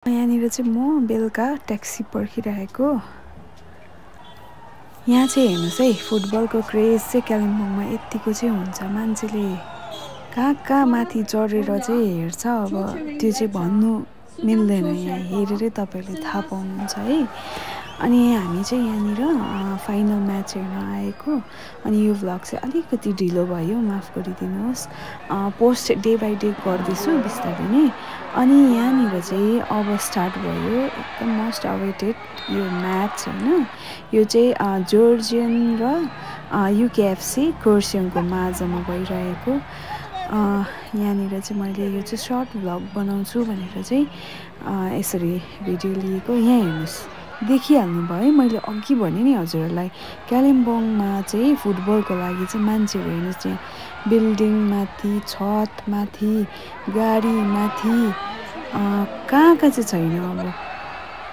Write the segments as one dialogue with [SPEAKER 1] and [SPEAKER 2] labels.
[SPEAKER 1] यहाँनिर चाहिँ म बेलुका ट्याक्सी पर्खिरहेको। यहाँ चाहिँ हेर्नुहोस् है, फुटबलको क्रेज चाहिँ कालिम्पोङमा यत्तिको चाहिँ हुन्छ। मान्छेले कहाँ माथि चढेर चाहिँ हेर्छ। अब त्यो चाहिँ भन्नु मिल्दैन, यहाँ हेरेरै तपाईँहरूले थाहा पाउनुहुन्छ है। अनि हामी चाहिँ यहाँनिर फाइनल म्याच हेर्न आएको। अनि यो भ्लग चाहिँ अलिकति ढिलो भयो, माफ गरिदिनुहोस्। पोस्ट डे बाई डे गर्दैछु बिस्तारै नै। अनि यहाँनिर चाहिँ अब स्टार्ट भयो एकदम मोस्ट अवेटेड यो म्याच होइन। यो चाहिँ जर्जियन र युकेएफसी कर्सियङको माझमा भइरहेको। यहाँनिर चाहिँ मैले यो चाहिँ सर्ट भ्लग बनाउँछु भनेर चाहिँ यसरी भिडियो लिएको। यहाँ हेर्नुहोस्, देखिहाल्नु भयो है, मैले अघि भने नि हजुरहरूलाई, कालिम्पोङमा चाहिँ फुटबलको लागि चाहिँ मान्छेहरू हेर्नुहोस्, चाहिँ बिल्डिङ माथि, छत माथि, गाडी माथि, कहाँ चाहिँ छैन। अब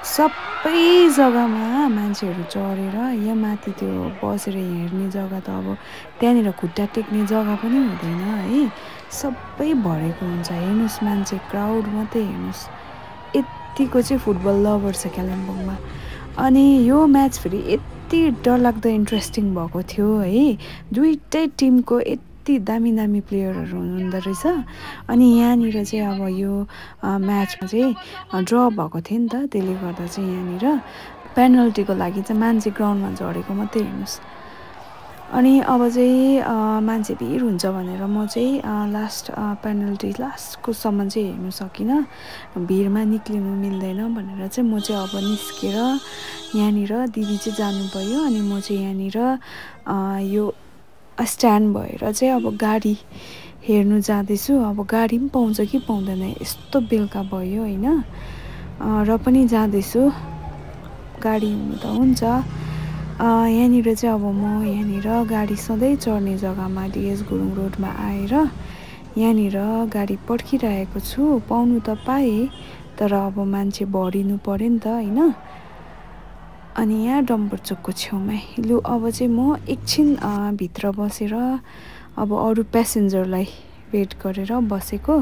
[SPEAKER 1] सबै जग्गामा मान्छेहरू चढेर यहाँ माथि त्यो बसेर हेर्ने जग्गा त अब त्यहाँनिर खुट्टा टेक्ने जग्गा पनि हुँदैन है, सबै भरेको हुन्छ। हेर्नुहोस् मान्छे क्राउड मात्रै हेर्नुहोस्, यत्तिको चाहिँ फुटबल लभर छ कालिम्पोङमा। अनि यो म्याच फेरि यति डरलाग्दो इन्ट्रेस्टिङ भएको थियो है। दुइटै टिमको यति दामी प्लेयरहरू हुनुहुँदो रहेछ। अनि यहाँनिर चाहिँ अब यो म्याचमा चाहिँ ड्र भएको थियो नि त, त्यसले गर्दा चाहिँ यहाँनिर पेनल्टीको लागि चाहिँ मान्छे ग्राउन्डमा झरेको मात्रै हेर्नुहोस्। अनि अब चाहिँ मान्छे भिड हुन्छ भनेर म चाहिँ लास्ट पेनल्टी लास्टकोसम्म चाहिँ हेर्नु सकिनँ, भिडमा निक्लिनु मिल्दैन भनेर चाहिँ म चाहिँ अब निस्केर यहाँनिर दिदी चाहिँ जानुभयो। अनि म चाहिँ यहाँनिर यो स्ट्यान्ड भएर चाहिँ अब गाडी हेर्नु जाँदैछु। अब गाडी पनि पाउँछ कि पाउँदैन, यस्तो बेलुका भयो होइन, र पनि जाँदैछु। गाडी हुनु त हुन्छ। यहाँनिर चाहिँ अब म यहाँनिर गाडी सधैँ चढ्ने जग्गामा डिएस गुरुङ रोडमा आएर यहाँनिर गाडी पर्खिरहेको छु। पाउनु त पाएँ, तर अब मान्छे भरिनु पऱ्यो नि त होइन। अनि यहाँ डम्बरचोकको छेउमै लु अब चाहिँ म एकछिन भित्र बसेर अब अरू प्यासेन्जरलाई वेट गरेर बसेको।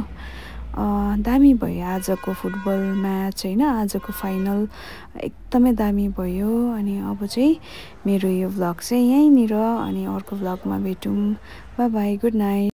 [SPEAKER 1] दामी भयो आजको फुटबल म्याच होइन, आजको फाइनल एकदमै दामी भयो। अनि अब चाहिँ मेरो यो भ्लग चाहिँ यहीँनिर, अनि अर्को भ्लगमा भेटौँ। By by, good night.